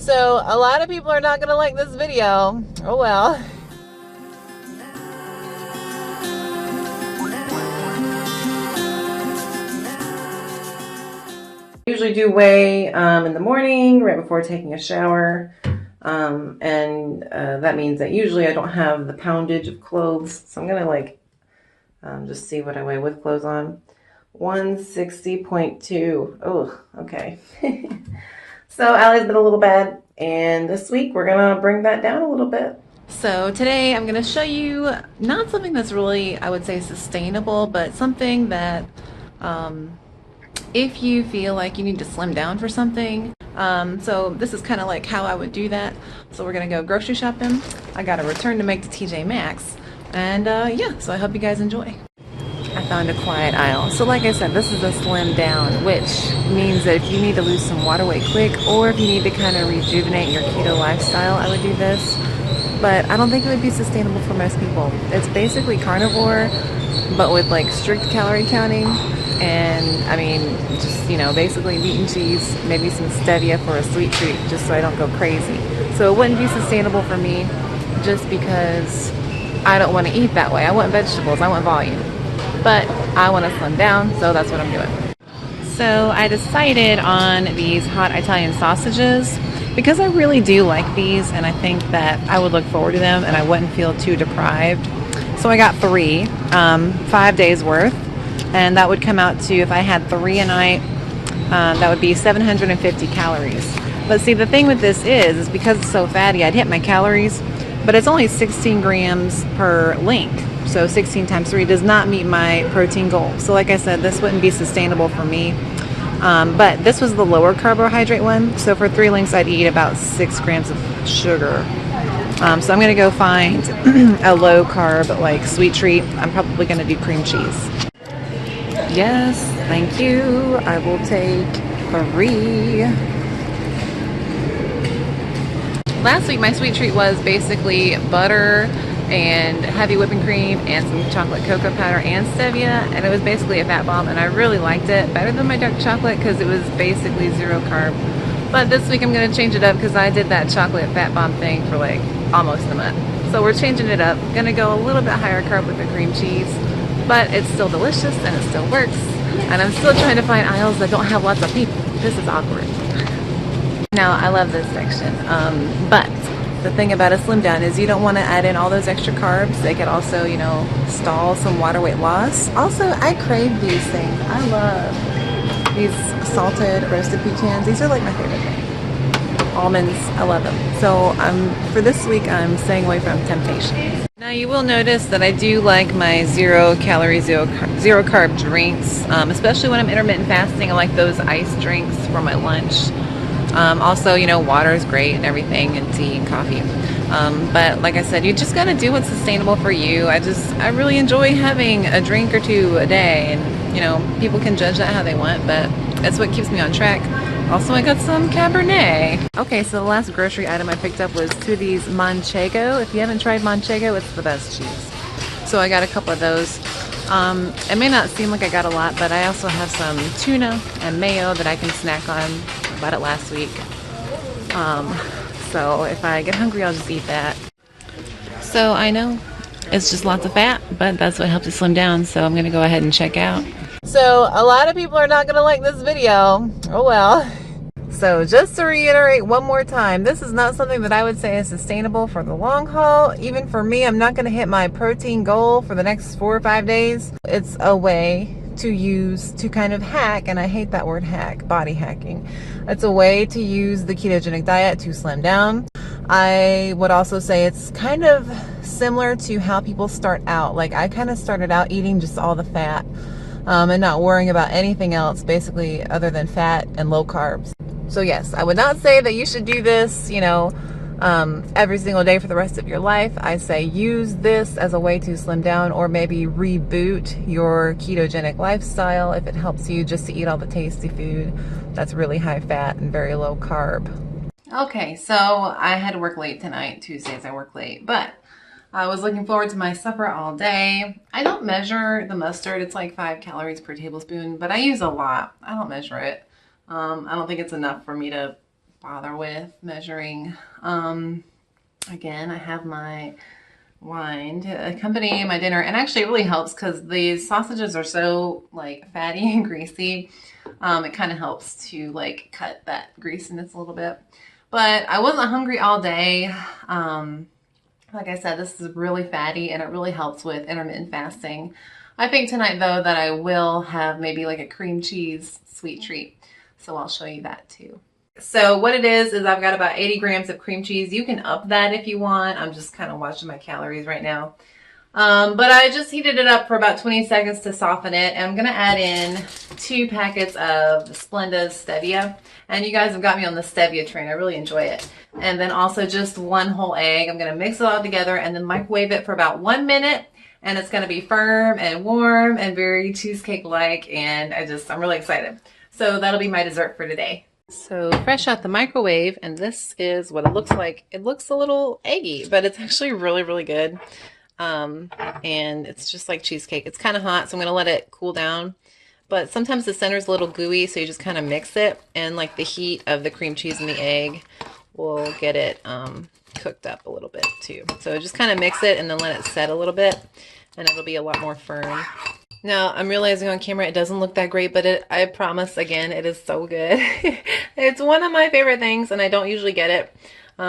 So a lot of people are not gonna like this video. Oh well. I usually do whey in the morning right before taking a shower. That means that usually I don't have the poundage of clothes. So I'm gonna just see what I weigh with clothes on. 160.2. Oh, okay. So Allie's been a little bad, and this week we're gonna bring that down a little bit. So today I'm gonna show you not something that's really, I would say, sustainable, but something that if you feel like you need to slim down for something. So this is kind of like how I would do that. So we're gonna go grocery shopping. I got a return to make to TJ Maxx, and yeah, so I hope you guys enjoy. I found a quiet aisle. So like I said, this is a slim down, which means that if you need to lose some water weight quick, or if you need to kind of rejuvenate your keto lifestyle, I would do this. But I don't think it would be sustainable for most people. It's basically carnivore, but with like strict calorie counting. And I mean, just, you know, basically meat and cheese, maybe some stevia for a sweet treat, just so I don't go crazy. So it wouldn't be sustainable for me just because I don't want to eat that way. I want vegetables, I want volume. But I want to slim down, so that's what I'm doing. So I decided on these hot Italian sausages because I really do like these, and I think that I would look forward to them and I wouldn't feel too deprived. So I got 3, 5 days worth, and that would come out to, if I had 3 a night, that would be 750 calories. But see, the thing with this is because it's so fatty, I'd hit my calories, but it's only 16 grams per link. So 16 times 3 does not meet my protein goal. So like I said, this wouldn't be sustainable for me. But this was the lower carbohydrate one. So for 3 links, I'd eat about 6 grams of sugar. So I'm gonna go find a low carb, like sweet treat. I'm probably gonna do cream cheese. Yes, thank you. I will take 3. Last week, my sweet treat was basically butter and heavy whipping cream and some chocolate cocoa powder and stevia, and it was basically a fat bomb, and I really liked it better than my dark chocolate because it was basically 0 carb. But this week I'm going to change it up because I did that chocolate fat bomb thing for like almost a month. So we're changing it up. Going to go a little bit higher carb with the cream cheese, but it's still delicious and it still works, and I'm still trying to find aisles that don't have lots of people. This is awkward. Now I love this section, but the thing about a slim down is you don't want to add in all those extra carbs. They could also, you know, stall some water weight loss. Also, I crave these things. I love these salted roasted pecans. These are like my favorite thing. Almonds, I love them. So for this week, I'm staying away from temptation. Now you will notice that I do like my 0 calorie, 0 carb drinks, especially when I'm intermittent fasting. I like those ice drinks for my lunch. Also, you know, water is great and everything, and tea and coffee. But like I said, you just gotta do what's sustainable for you. I really enjoy having a drink or 2 a day, and you know, people can judge that how they want, but that's what keeps me on track. Also, I got some Cabernet. Okay, so the last grocery item I picked up was 2 of these Manchego. If you haven't tried Manchego, it's the best cheese. So I got a couple of those. It may not seem like I got a lot, but I also have some tuna and mayo that I can snack on. I bought it last week. So if I get hungry, I'll just eat that. So I know it's just lots of fat, but that's what helps you slim down. So I'm going to go ahead and check out. So a lot of people are not going to like this video. Oh well. So just to reiterate one more time, this is not something that I would say is sustainable for the long haul. Even for me, I'm not going to hit my protein goal for the next 4 or 5 days. It's a way to use to kind of hack, and I hate that word hack, body hacking. It's a way to use the ketogenic diet to slim down. I would also say it's kind of similar to how people start out. Like I kind of started out eating just all the fat and not worrying about anything else basically other than fat and low carbs. So yes, I would not say that you should do this, you know, every single day for the rest of your life. I say use this as a way to slim down, or maybe reboot your ketogenic lifestyle if it helps you just to eat all the tasty food that's really high fat and very low carb. Okay, so I had to work late tonight. Tuesdays I work late, but I was looking forward to my supper all day. I don't measure the mustard. It's like 5 calories per tablespoon, but I use a lot. I don't measure it. I don't think it's enough for me to bother with measuring. Again, I have my wine to accompany my dinner, and actually it really helps because these sausages are so like fatty and greasy. It kind of helps to like cut that greasiness a little bit. But I wasn't hungry all day. Like I said, this is really fatty and it really helps with intermittent fasting. I think tonight though that I will have maybe like a cream cheese sweet treat. So I'll show you that too. So what it is I've got about 80 grams of cream cheese. You can up that if you want. I'm just kind of watching my calories right now. But I just heated it up for about 20 seconds to soften it. And I'm going to add in 2 packets of the Splenda stevia. And you guys have got me on the stevia train. I really enjoy it. And then also just 1 whole egg. I'm going to mix it all together and then microwave it for about 1 minute. And it's going to be firm and warm and very cheesecake-like. And I'm really excited. So that'll be my dessert for today. So fresh out the microwave, and this is what it looks like. It looks a little eggy, but it's actually really, really good. And it's just like cheesecake. It's kind of hot, so I'm going to let it cool down. But sometimes the center is a little gooey, so you just kind of mix it. And like the heat of the cream cheese and the egg will get it cooked up a little bit too. So just kind of mix it and then let it set a little bit, and it'll be a lot more firm. Now, I'm realizing on camera it doesn't look that great, but I promise, again, it is so good. It's one of my favorite things, and I don't usually get it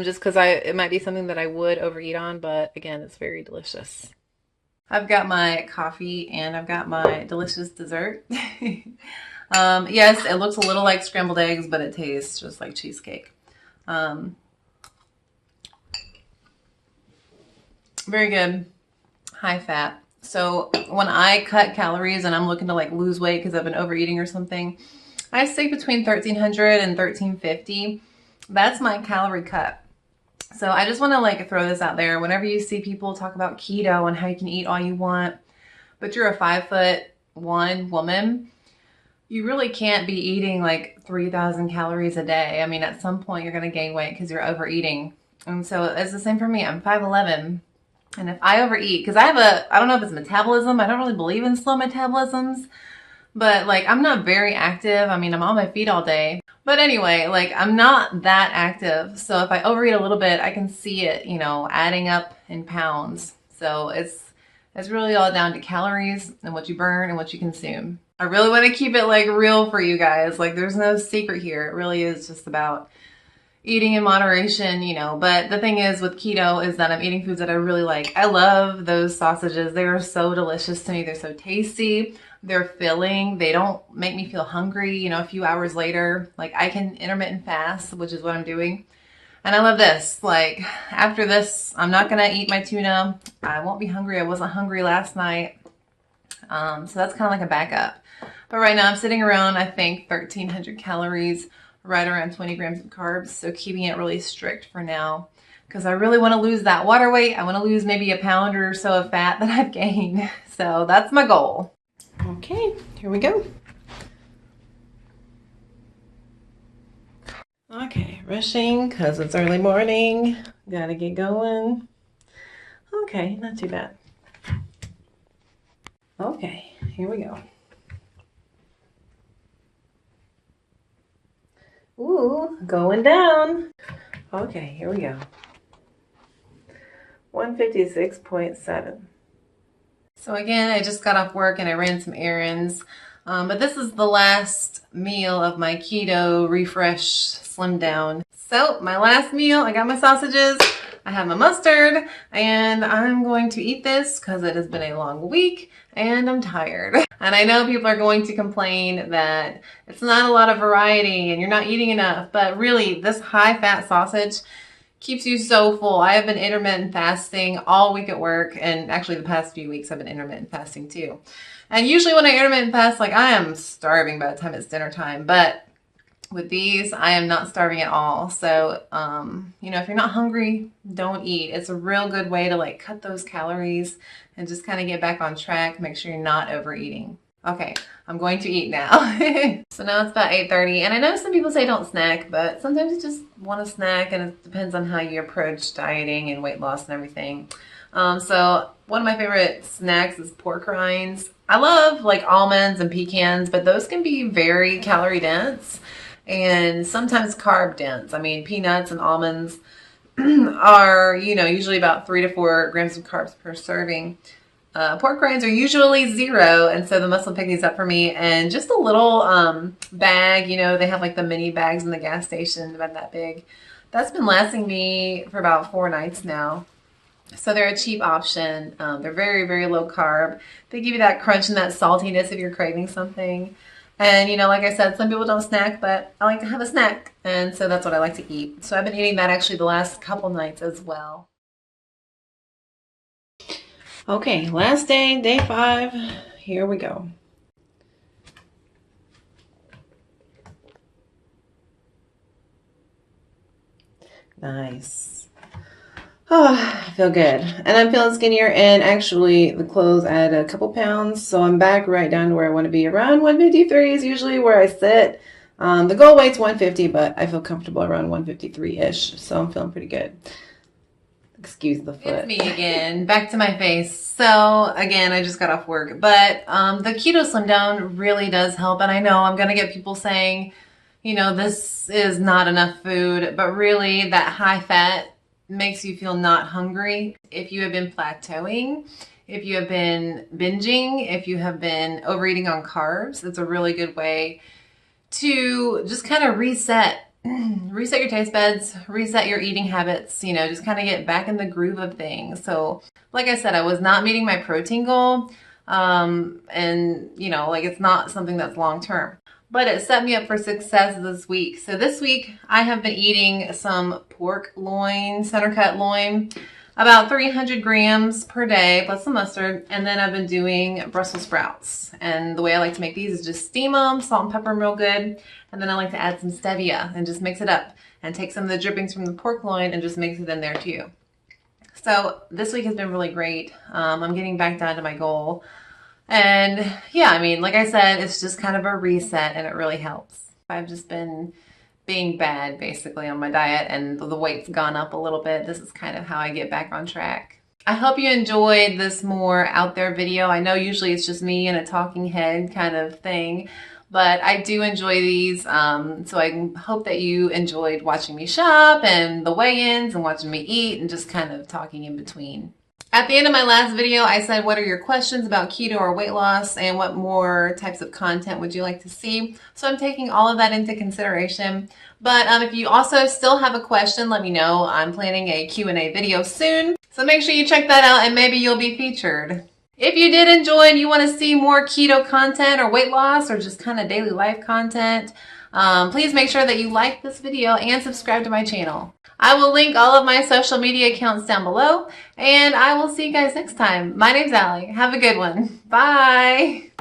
just because it might be something that I would overeat on, but again, it's very delicious. I've got my coffee, and I've got my delicious dessert. Yes, it looks a little like scrambled eggs, but it tastes just like cheesecake. Very good. High fat. So when I cut calories and I'm looking to like lose weight because I've been overeating or something, I stick between 1,300 and 1,350. That's my calorie cut. So I just want to like throw this out there. Whenever you see people talk about keto and how you can eat all you want, but you're a 5'1" woman, you really can't be eating like 3,000 calories a day. I mean, at some point you're going to gain weight because you're overeating. And so it's the same for me. I'm 5'11". And if I overeat, because I don't know if it's metabolism. I don't really believe in slow metabolisms, but like I'm not very active. I mean, I'm on my feet all day. But anyway, like I'm not that active. So if I overeat a little bit, I can see it, adding up in pounds. So it's really all down to calories and what you burn and what you consume. I really want to keep it like real for you guys. Like there's no secret here. It really is just about eating in moderation, but the thing is with keto is that I'm eating foods that I really like. I love those sausages. They are so delicious to me. They're so tasty. They're filling. They don't make me feel hungry, a few hours later. Like I can intermittent fast, which is what I'm doing. And I love this. Like after this, I'm not going to eat my tuna. I won't be hungry. I wasn't hungry last night. So that's kind of like a backup. But right now I'm sitting around, I think 1,300 calories, right around 20 grams of carbs. So keeping it really strict for now because I really want to lose that water weight. I want to lose maybe a pound or so of fat that I've gained. So that's my goal. Okay, here we go. Okay, rushing because it's early morning. Gotta get going. Okay, not too bad. Okay, here we go. Ooh, going down. Okay, here we go. 156.7. So again, I just got off work and I ran some errands. But this is the last meal of my keto refresh slim down. So my last meal, I got my sausages, I have my mustard, and I'm going to eat this because it has been a long week and I'm tired. And I know people are going to complain that it's not a lot of variety and you're not eating enough, but really this high fat sausage keeps you so full. I have been intermittent fasting all week at work, and actually the past few weeks I've been intermittent fasting too. And usually when I intermittent fast, like I am starving by the time it's dinner time, but with these, I am not starving at all. So, if you're not hungry, don't eat. It's a real good way to like cut those calories and just kind of get back on track. Make sure you're not overeating. Okay, I'm going to eat now. So now it's about 8:30, and I know some people say don't snack, but sometimes you just want to snack, and it depends on how you approach dieting and weight loss and everything. So one of my favorite snacks is pork rinds. I love like almonds and pecans, but those can be very calorie dense. and sometimes carb dense. I mean, peanuts and almonds are, usually about 3 to 4 grams of carbs per serving. Pork rinds are usually 0, and so the muscle pick these up for me. And just a little bag, they have like the mini bags in the gas station, about that big. That's been lasting me for about 4 nights now. So they're a cheap option. They're very, very low carb. They give you that crunch and that saltiness if you're craving something. And, like I said, some people don't snack, but I like to have a snack. And so that's what I like to eat. So I've been eating that actually the last couple nights as well. Okay, last day, day 5. Here we go. Nice. Oh, I feel good. And I'm feeling skinnier, and actually the clothes add a couple pounds, so I'm back right down to where I want to be. Around 153 is usually where I sit. The goal weight's 150, but I feel comfortable around 153-ish, so I'm feeling pretty good. Excuse the foot. It's me again, back to my face. So again, I just got off work, but the keto slim down really does help. And I know I'm going to get people saying, this is not enough food, but really that high fat makes you feel not hungry. If you have been plateauing, if you have been binging, if you have been overeating on carbs, it's a really good way to just kind of reset your taste buds, reset your eating habits, just kind of get back in the groove of things. So like I said, I was not meeting my protein goal. And it's not something that's long-term, but it set me up for success this week. So this week I have been eating some pork loin, center cut loin, about 300 grams per day, plus some mustard. And then I've been doing Brussels sprouts. And the way I like to make these is just steam them, salt and pepper them real good. And then I like to add some stevia and just mix it up and take some of the drippings from the pork loin and just mix it in there too. So this week has been really great. I'm getting back down to my goal. And yeah, I mean, like I said, it's just kind of a reset and it really helps. I've just been being bad basically on my diet, and the weight's gone up a little bit. This is kind of how I get back on track. I hope you enjoyed this more out there video. I know usually it's just me and a talking head kind of thing, but I do enjoy these. So I hope that you enjoyed watching me shop and the weigh-ins and watching me eat and just kind of talking in between. At the end of my last video, I said, what are your questions about keto or weight loss, and what more types of content would you like to see? So I'm taking all of that into consideration. But if you also still have a question, let me know. I'm planning a Q&A video soon. So make sure you check that out and maybe you'll be featured. If you did enjoy and you want to see more keto content or weight loss or just kind of daily life content, please make sure that you like this video and subscribe to my channel. I will link all of my social media accounts down below, and I will see you guys next time. My name's Allie. Have a good one. Bye.